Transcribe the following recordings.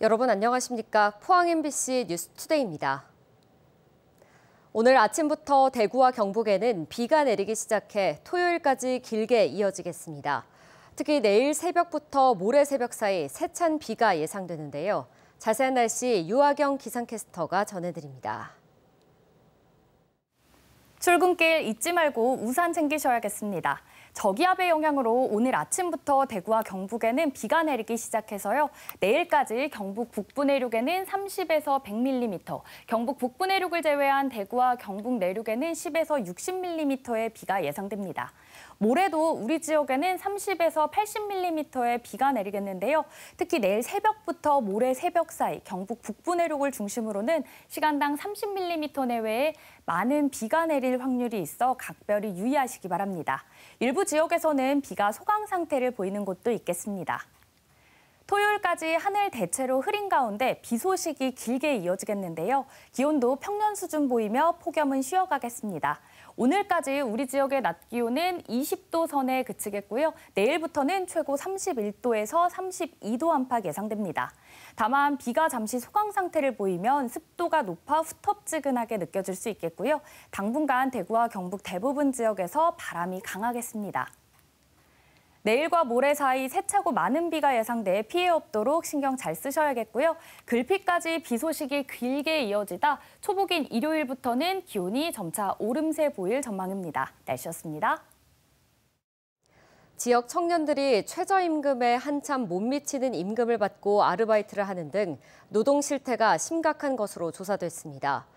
여러분 안녕하십니까? 포항 MBC 뉴스투데이입니다. 오늘 아침부터 대구와 경북에는 비가 내리기 시작해 토요일까지 길게 이어지겠습니다. 특히 내일 새벽부터 모레 새벽 사이 세찬 비가 예상되는데요. 자세한 날씨 유아경 기상캐스터가 전해드립니다. 출근길 잊지 말고 우산 챙기셔야겠습니다. 저기압의 영향으로 오늘 아침부터 대구와 경북에는 비가 내리기 시작해서요. 내일까지 경북 북부 내륙에는 30에서 100mm, 경북 북부 내륙을 제외한 대구와 경북 내륙에는 10에서 60mm의 비가 예상됩니다. 모레도 우리 지역에는 30에서 80mm의 비가 내리겠는데요. 특히 내일 새벽부터 모레 새벽 사이 경북 북부 내륙을 중심으로는 시간당 30mm 내외의 많은 비가 내릴 확률이 있어 각별히 유의하시기 바랍니다. 일부 지역에서는 비가 소강 상태를 보이는 곳도 있겠습니다. 토요일까지 하늘 대체로 흐린 가운데 비 소식이 길게 이어지겠는데요. 기온도 평년 수준 보이며 폭염은 쉬어가겠습니다. 오늘까지 우리 지역의 낮 기온은 20도 선에 그치겠고요. 내일부터는 최고 31도에서 32도 안팎 예상됩니다. 다만 비가 잠시 소강 상태를 보이면 습도가 높아 후텁지근하게 느껴질 수 있겠고요. 당분간 대구와 경북 대부분 지역에서 바람이 강하겠습니다. 내일과 모레 사이 세차고 많은 비가 예상돼 피해 없도록 신경 잘 쓰셔야겠고요. 글피까지 비 소식이 길게 이어지다 초복인 일요일부터는 기온이 점차 오름세 보일 전망입니다. 날씨였습니다. 지역 청년들이 최저임금에 한참 못 미치는 임금을 받고 아르바이트를 하는 등 노동 실태가 심각한 것으로 조사됐습니다.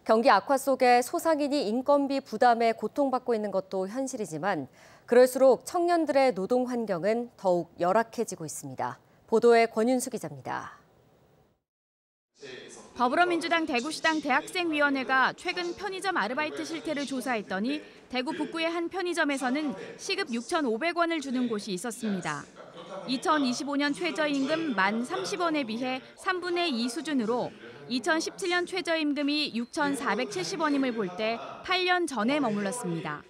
경기 악화 속에 소상인이 인건비 부담에 고통받고 있는 것도 현실이지만 그럴수록 청년들의 노동 환경은 더욱 열악해지고 있습니다. 보도에 권윤수 기자입니다. 더불어민주당 대구시당 대학생위원회가 최근 편의점 아르바이트 실태를 조사했더니 대구 북구의 한 편의점에서는 시급 6,500원을 주는 곳이 있었습니다. 2025년 최저임금 1,030원에 비해 3분의 2 수준으로 2017년 최저임금이 6,470원임을 볼 때 8년 전에 머물렀습니다.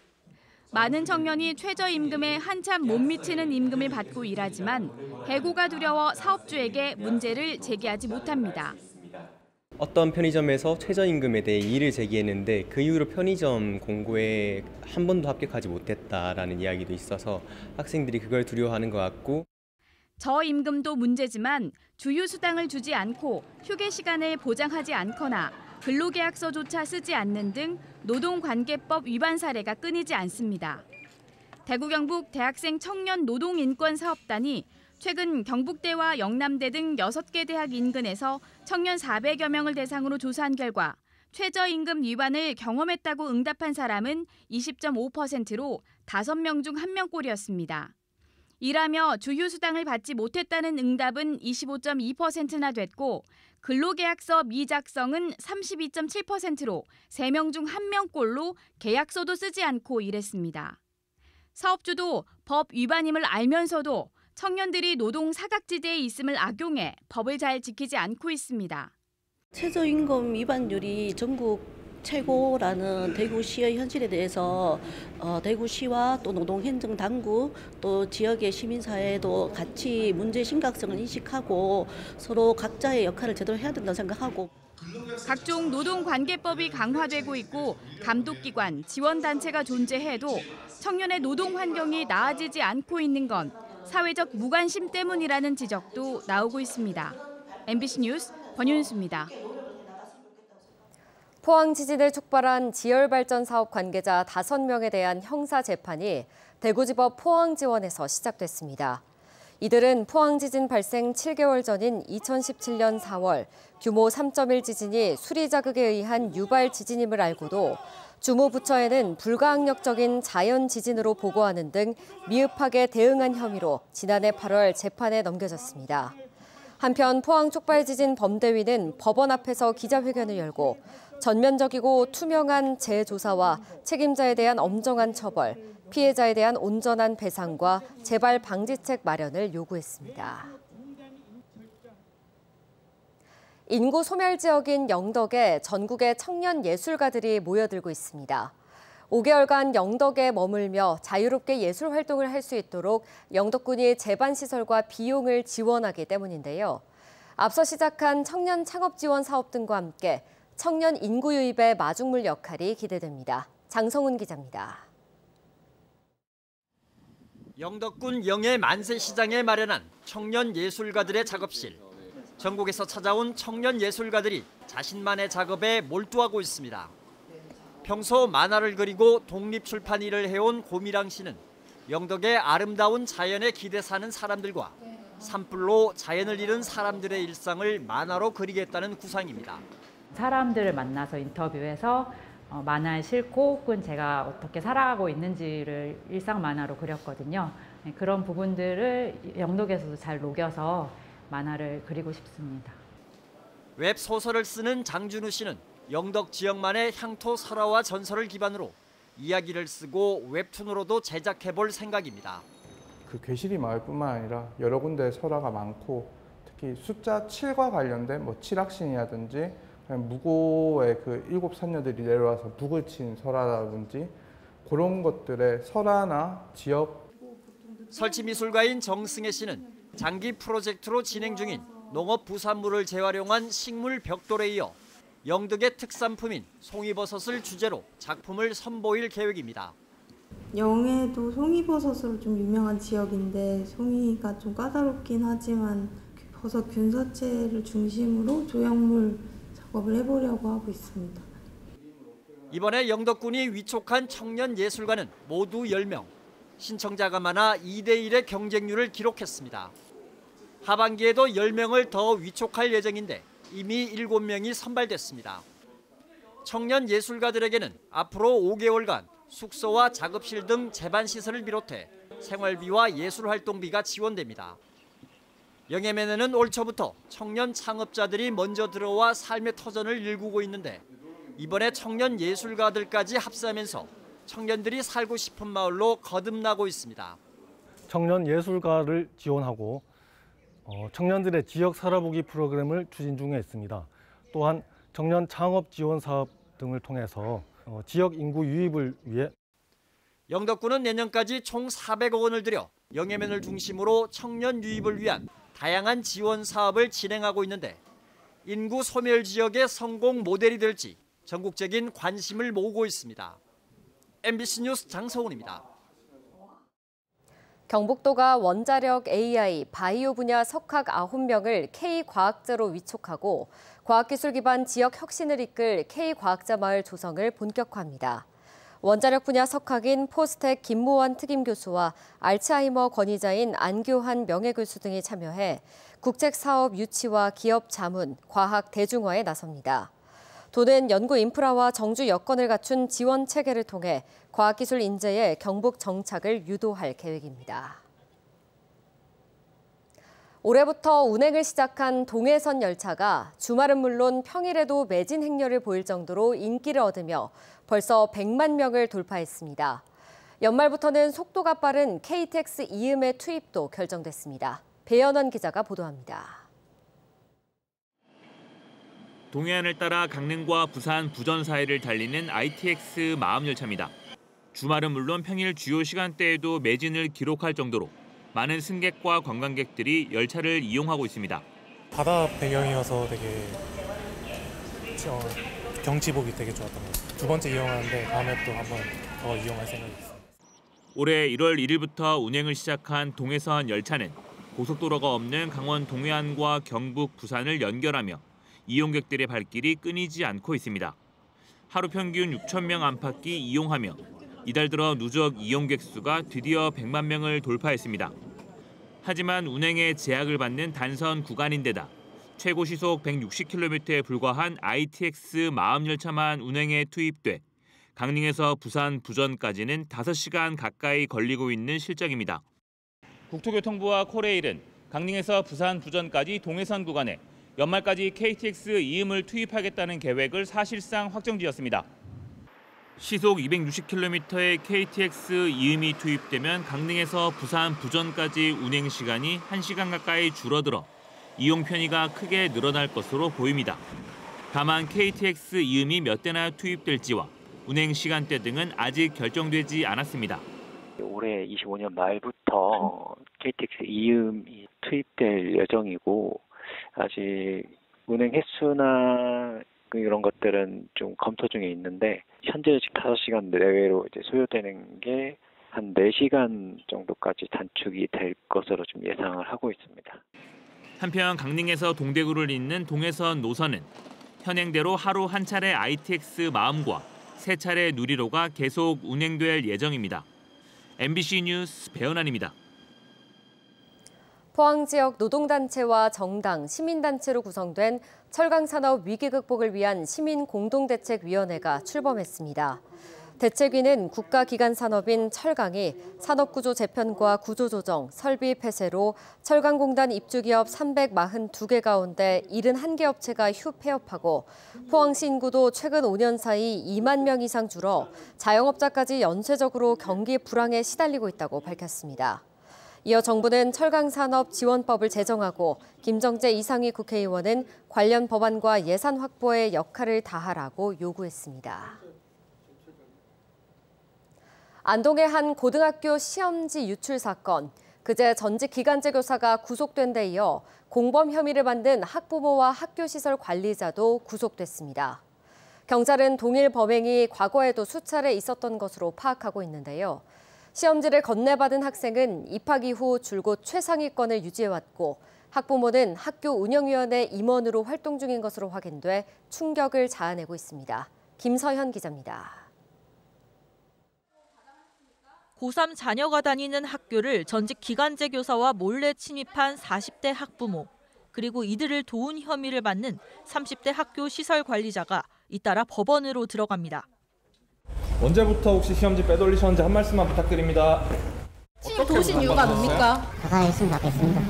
많은 청년이 최저임금에 한참 못 미치는 임금을 받고 일하지만 해고가 두려워 사업주에게 문제를 제기하지 못합니다. 어떤 편의점에서 최저임금에 대해 이의를 제기했는데 그 이후로 편의점 공고에 한 번도 합격하지 못했다라는 이야기도 있어서 학생들이 그걸 두려워하는 것 같고. 저임금도 문제지만 주휴수당을 주지 않고 휴게 시간을 보장하지 않거나 근로계약서조차 쓰지 않는 등 노동관계법 위반 사례가 끊이지 않습니다. 대구 경북 대학생 청년 노동인권사업단이 최근 경북대와 영남대 등 6개 대학 인근에서 청년 400여 명을 대상으로 조사한 결과 최저임금 위반을 경험했다고 응답한 사람은 20.5%로 5명 중 1명꼴이었습니다. 일하며 주휴수당을 받지 못했다는 응답은 25.2%나 됐고 근로계약서 미작성은 32.7%로 3명 중 1명꼴로 계약서도 쓰지 않고 일했습니다. 사업주도 법 위반임을 알면서도 청년들이 노동 사각지대에 있음을 악용해 법을 잘 지키지 않고 있습니다. 최저임금 위반율이 전국 최고라는 대구시의 현실에 대해서 대구시와 또 노동행정당국 또 지역의 시민사회도 같이 문제의 심각성을 인식하고 서로 각자의 역할을 제대로 해야 된다고 생각하고. 각종 노동관계법이 강화되고 있고 감독기관, 지원단체가 존재해도 청년의 노동 환경이 나아지지 않고 있는 건 사회적 무관심 때문이라는 지적도 나오고 있습니다. MBC 뉴스 권윤수입니다. 포항 지진을 촉발한 지열발전 사업 관계자 5명에 대한 형사 재판이 대구지법 포항지원에서 시작됐습니다. 이들은 포항 지진 발생 7개월 전인 2017년 4월 규모 3.1 지진이 수리자극에 의한 유발 지진임을 알고도 주무부처에는 불가항력적인 자연 지진으로 보고하는 등 미흡하게 대응한 혐의로 지난해 8월 재판에 넘겨졌습니다. 한편 포항 촉발지진 범대위는 법원 앞에서 기자회견을 열고 전면적이고 투명한 재조사와 책임자에 대한 엄정한 처벌, 피해자에 대한 온전한 배상과 재발 방지책 마련을 요구했습니다. 인구 소멸 지역인 영덕에 전국의 청년 예술가들이 모여들고 있습니다. 5개월간 영덕에 머물며 자유롭게 예술 활동을 할 수 있도록 영덕군이 제반시설과 비용을 지원하기 때문인데요. 앞서 시작한 청년 창업 지원 사업 등과 함께 청년 인구 유입의 마중물 역할이 기대됩니다. 장성훈 기자입니다. 영덕군 영해 만세시장에 마련한 청년 예술가들의 작업실. 전국에서 찾아온 청년 예술가들이 자신만의 작업에 몰두하고 있습니다. 평소 만화를 그리고 독립출판 일을 해온 고미랑 씨는 영덕의 아름다운 자연에 기대 사는 사람들과 산불로 자연을 잃은 사람들의 일상을 만화로 그리겠다는 구상입니다. 사람들을 만나서 인터뷰해서 만화에 싣고 혹은 제가 어떻게 살아가고 있는지를 일상 만화로 그렸거든요. 그런 부분들을 영덕에서도 잘 녹여서 만화를 그리고 싶습니다. 웹소설을 쓰는 장준우 씨는 영덕 지역만의 향토 설화와 전설을 기반으로 이야기를 쓰고 웹툰으로도 제작해볼 생각입니다. 그 괴시리 마을뿐만 아니라 여러 군데 설화가 많고 특히 숫자 7과 관련된 칠학신이라든지 무고의 그 7 선녀들이 내려와서 북을 친 설화라든지 그런 것들의 설화나 지역. 설치미술가인 정승혜 씨는 장기 프로젝트로 진행 중인 농업 부산물을 재활용한 식물 벽돌에 이어 영덕의 특산품인 송이버섯을 주제로 작품을 선보일 계획입니다. 영해도 송이버섯으로 좀 유명한 지역인데 송이가 좀 까다롭긴 하지만 버섯 균사체를 중심으로 조형물 작업을 해보려고 하고 있습니다. 이번에 영덕군이 위촉한 청년 예술가는 모두 10명. 신청자가 많아 2대1의 경쟁률을 기록했습니다. 하반기에도 10명을 더 위촉할 예정인데 이미 7명이 선발됐습니다. 청년 예술가들에게는 앞으로 5개월간 숙소와 작업실 등 제반시설을 비롯해 생활비와 예술활동비가 지원됩니다. 영해면에는 올 초부터 청년 창업자들이 먼저 들어와 삶의 터전을 일구고 있는데 이번에 청년 예술가들까지 합세하면서 청년들이 살고 싶은 마을로 거듭나고 있습니다. 청년 예술가를 지원하고 청년들의 지역 살아보기 프로그램을 추진 중에 있습니다. 또한 청년 창업 지원 사업 등을 통해서 지역 인구 유입을 위해 영덕군은 내년까지 총 400억 원을 들여 영해면을 중심으로 청년 유입을 위한 다양한 지원 사업을 진행하고 있는데 인구 소멸 지역의 성공 모델이 될지 전국적인 관심을 모으고 있습니다. MBC 뉴스 장성훈입니다. 경북도가 원자력, AI, 바이오 분야 석학 9명을 K과학자로 위촉하고 과학기술 기반 지역 혁신을 이끌 K과학자 마을 조성을 본격화합니다. 원자력 분야 석학인 포스텍 김모환 특임교수와 알츠하이머 권위자인 안교한 명예교수 등이 참여해 국책사업 유치와 기업 자문, 과학 대중화에 나섭니다. 도는 연구 인프라와 정주 여건을 갖춘 지원 체계를 통해 과학기술 인재의 경북 정착을 유도할 계획입니다. 올해부터 운행을 시작한 동해선 열차가 주말은 물론 평일에도 매진 행렬을 보일 정도로 인기를 얻으며 벌써 100만 명을 돌파했습니다. 연말부터는 속도가 빠른 KTX 이음의 투입도 결정됐습니다. 배연원 기자가 보도합니다. 동해안을 따라 강릉과 부산, 부전 사이를 달리는 ITX 마음열차입니다. 주말은 물론 평일 주요 시간대에도 매진을 기록할 정도로 많은 승객과 관광객들이 열차를 이용하고 있습니다. 바다 배경이어서 되게 경치 보기 되게 좋았던 것 같아요. 두 번째 이용하는데 다음에 또 한번 더 이용할 생각이 있습니다. 올해 1월 1일부터 운행을 시작한 동해선 열차는 고속도로가 없는 강원 동해안과 경북, 부산을 연결하며 이용객들의 발길이 끊이지 않고 있습니다. 하루 평균 6천 명 안팎이 이용하며 이달 들어 누적 이용객 수가 드디어 100만 명을 돌파했습니다. 하지만 운행에 제약을 받는 단선 구간인데다 최고 시속 160km에 불과한 ITX 마음열차만 운행에 투입돼 강릉에서 부산, 부전까지는 5시간 가까이 걸리고 있는 실정입니다. 국토교통부와 코레일은 강릉에서 부산, 부전까지 동해선 구간에 연말까지 KTX 이음을 투입하겠다는 계획을 사실상 확정지었습니다. 시속 260km의 KTX 이음이 투입되면 강릉에서 부산, 부전까지 운행 시간이 1시간 가까이 줄어들어 이용 편의가 크게 늘어날 것으로 보입니다. 다만 KTX 이음이 몇 대나 투입될지와 운행 시간대 등은 아직 결정되지 않았습니다. 올해 25년 말부터 KTX 이음이 투입될 예정이고 아직 운행 횟수나 이런 것들은 좀 검토 중에 있는데 현재 5시간 내외로 이제 소요되는 게 한 4시간 정도까지 단축이 될 것으로 좀 예상을 하고 있습니다. 한편 강릉에서 동대구를 잇는 동해선 노선은 현행대로 하루 한 차례 ITX 마음과 3차례 누리로가 계속 운행될 예정입니다. MBC 뉴스 배은환입니다. 포항 지역 노동단체와 정당, 시민단체로 구성된 철강산업 위기 극복을 위한 시민공동대책위원회가 출범했습니다. 대책위는 국가기관 산업인 철강이 산업구조 재편과 구조조정, 설비 폐쇄로 철강공단 입주기업 342개 가운데 71개 업체가 휴폐업하고 포항시 인구도 최근 5년 사이 2만 명 이상 줄어 자영업자까지 연쇄적으로 경기 불황에 시달리고 있다고 밝혔습니다. 이어 정부는 철강산업지원법을 제정하고 김정재 이상희 국회의원은 관련 법안과 예산 확보에 역할을 다하라고 요구했습니다. 안동의 한 고등학교 시험지 유출 사건, 그제 전직 기간제 교사가 구속된 데 이어 공범 혐의를 받는 학부모와 학교시설 관리자도 구속됐습니다. 경찰은 동일 범행이 과거에도 수차례 있었던 것으로 파악하고 있는데요. 시험지를 건네받은 학생은 입학 이후 줄곧 최상위권을 유지해왔고 학부모는 학교 운영위원회 임원으로 활동 중인 것으로 확인돼 충격을 자아내고 있습니다. 김서현 기자입니다. 고3 자녀가 다니는 학교를 전직 기간제 교사와 몰래 침입한 40대 학부모, 그리고 이들을 도운 혐의를 받는 30대 학교 시설 관리자가 잇따라 법원으로 들어갑니다. 언제부터 혹시 시험지 빼돌리셨는지 한 말씀만 부탁드립니다. 침입 도우신 이유가 뭡니까? 제가 열심히 받겠습니다.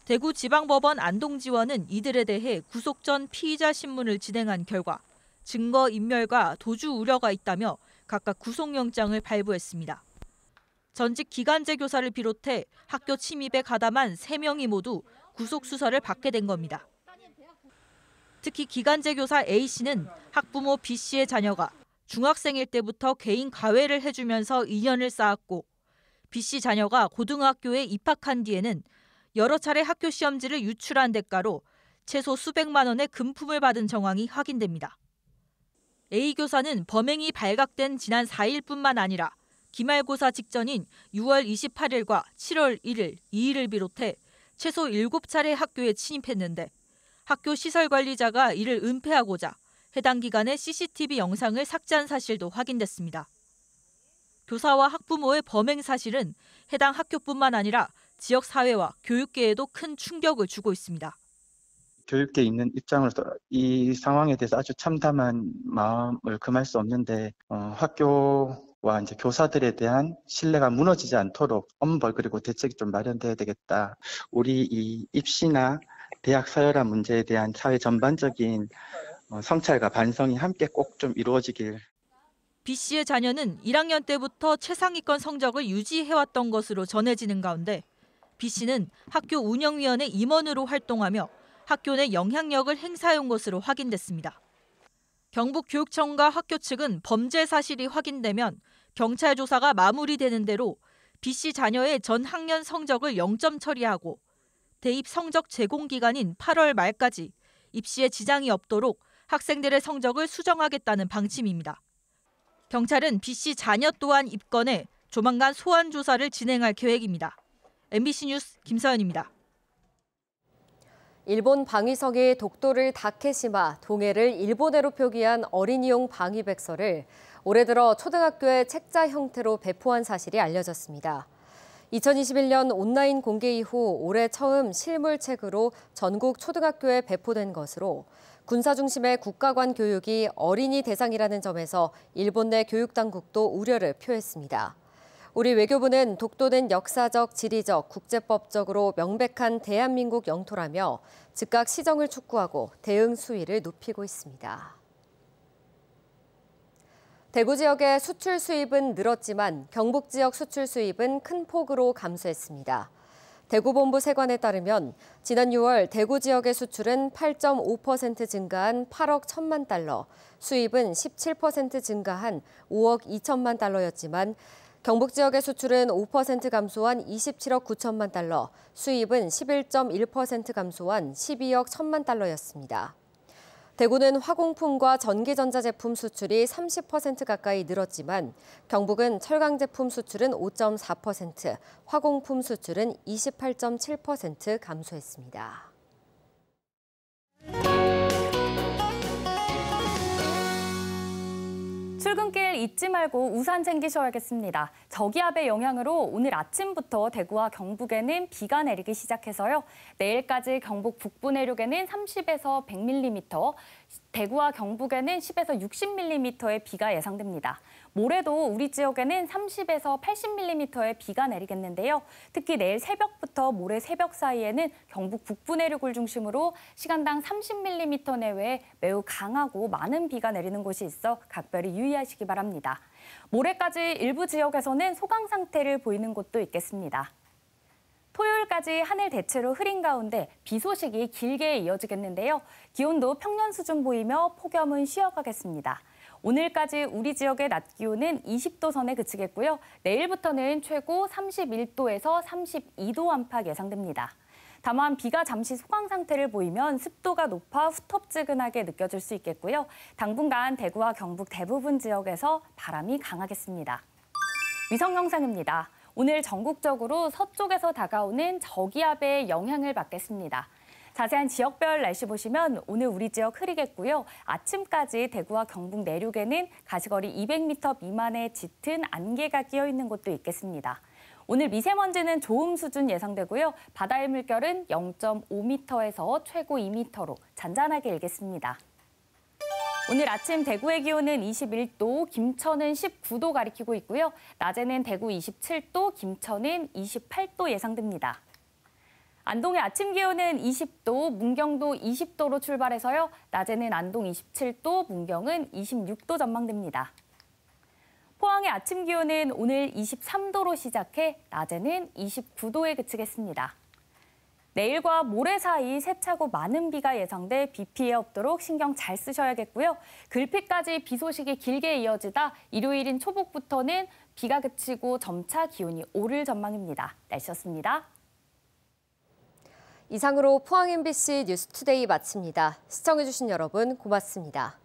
대구지방법원 안동지원은 이들에 대해 구속 전 피의자 신문을 진행한 결과 증거인멸과 도주 우려가 있다며 각각 구속영장을 발부했습니다. 전직 기간제 교사를 비롯해 학교 침입에 가담한 3명이 모두 구속수사를 받게 된 겁니다. 특히 기간제 교사 A씨는 학부모 B씨의 자녀가 중학생일 때부터 개인 가외를 해주면서 인연을 쌓았고 B씨 자녀가 고등학교에 입학한 뒤에는 여러 차례 학교 시험지를 유출한 대가로 최소 수백만 원의 금품을 받은 정황이 확인됩니다. A 교사는 범행이 발각된 지난 4일뿐만 아니라 기말고사 직전인 6월 28일과 7월 1일, 2일을 비롯해 최소 7차례 학교에 침입했는데 학교 시설 관리자가 이를 은폐하고자 해당 기간의 CCTV 영상을 삭제한 사실도 확인됐습니다. 교사와 학부모의 범행 사실은 해당 학교뿐만 아니라 지역 사회와 교육계에도 큰 충격을 주고 있습니다. 교육계에 있는 입장으로서 이 상황에 대해서 아주 참담한 마음을 금할 수 없는데 학교와 이제 교사들에 대한 신뢰가 무너지지 않도록 엄벌 그리고 대책이 좀 마련돼야 되겠다. 우리 이 입시나 대학 서열화 문제에 대한 사회 전반적인 성찰과 반성이 함께 꼭 좀 이루어지길. B씨의 자녀는 1학년 때부터 최상위권 성적을 유지해왔던 것으로 전해지는 가운데 B씨는 학교 운영위원회 임원으로 활동하며 학교 내 영향력을 행사해온 것으로 확인됐습니다. 경북교육청과 학교 측은 범죄 사실이 확인되면 경찰 조사가 마무리되는 대로 B씨 자녀의 전 학년 성적을 0점 처리하고 대입 성적 제공 기간인 8월 말까지 입시에 지장이 없도록 학생들의 성적을 수정하겠다는 방침입니다. 경찰은 B씨 자녀 또한 입건해 조만간 소환 조사를 진행할 계획입니다. MBC 뉴스 김서연입니다. 일본 방위성이 독도를 다케시마, 동해를 일본해로 표기한 어린이용 방위백서를 올해 들어 초등학교에 책자 형태로 배포한 사실이 알려졌습니다. 2021년 온라인 공개 이후 올해 처음 실물책으로 전국 초등학교에 배포된 것으로 군사 중심의 국가관 교육이 어린이 대상이라는 점에서 일본 내 교육당국도 우려를 표했습니다. 우리 외교부는 독도는 역사적, 지리적, 국제법적으로 명백한 대한민국 영토라며 즉각 시정을 촉구하고 대응 수위를 높이고 있습니다. 대구 지역의 수출 수입은 늘었지만 경북 지역 수출 수입은 큰 폭으로 감소했습니다. 대구본부 세관에 따르면 지난 6월 대구 지역의 수출은 8.5% 증가한 8억 1천만 달러, 수입은 17% 증가한 5억 2천만 달러였지만 경북 지역의 수출은 5% 감소한 27억 9천만 달러, 수입은 11.1% 감소한 12억 1천만 달러였습니다. 대구는 화공품과 전기전자 제품 수출이 30% 가까이 늘었지만 경북은 철강 제품 수출은 5.4%, 화공품 수출은 28.7% 감소했습니다. 출근길 잊지 말고 우산 챙기셔야겠습니다. 저기압의 영향으로 오늘 아침부터 대구와 경북에는 비가 내리기 시작해서요. 내일까지 경북 북부 내륙에는 30에서 100mm, 대구와 경북에는 10에서 60mm의 비가 예상됩니다. 모레도 우리 지역에는 30에서 80mm의 비가 내리겠는데요. 특히 내일 새벽부터 모레 새벽 사이에는 경북 북부 내륙을 중심으로 시간당 30mm 내외의 매우 강하고 많은 비가 내리는 곳이 있어 각별히 유의하시기 바랍니다. 모레까지 일부 지역에서는 소강 상태를 보이는 곳도 있겠습니다. 토요일까지 하늘 대체로 흐린 가운데 비 소식이 길게 이어지겠는데요. 기온도 평년 수준 보이며 폭염은 쉬어가겠습니다. 오늘까지 우리 지역의 낮 기온은 20도 선에 그치겠고요. 내일부터는 최고 31도에서 32도 안팎 예상됩니다. 다만 비가 잠시 소강 상태를 보이면 습도가 높아 후텁지근하게 느껴질 수 있겠고요. 당분간 대구와 경북 대부분 지역에서 바람이 강하겠습니다. 위성 영상입니다. 오늘 전국적으로 서쪽에서 다가오는 저기압의 영향을 받겠습니다. 자세한 지역별 날씨 보시면 오늘 우리 지역 흐리겠고요. 아침까지 대구와 경북 내륙에는 가시거리 200m 미만의 짙은 안개가 끼어 있는 곳도 있겠습니다. 오늘 미세먼지는 좋음 수준 예상되고요. 바다의 물결은 0.5m에서 최고 2m로 잔잔하게 일겠습니다. 오늘 아침 대구의 기온은 21도, 김천은 19도 가리키고 있고요. 낮에는 대구 27도, 김천은 28도 예상됩니다. 안동의 아침 기온은 20도, 문경도 20도로 출발해서요. 낮에는 안동 27도, 문경은 26도 전망됩니다. 포항의 아침 기온은 오늘 23도로 시작해 낮에는 29도에 그치겠습니다. 내일과 모레 사이 세차고 많은 비가 예상돼 비 피해 없도록 신경 잘 쓰셔야겠고요. 글피까지 비 소식이 길게 이어지다 일요일인 초복부터는 비가 그치고 점차 기온이 오를 전망입니다. 날씨였습니다. 이상으로 포항 MBC 뉴스투데이 마칩니다. 시청해주신 여러분 고맙습니다.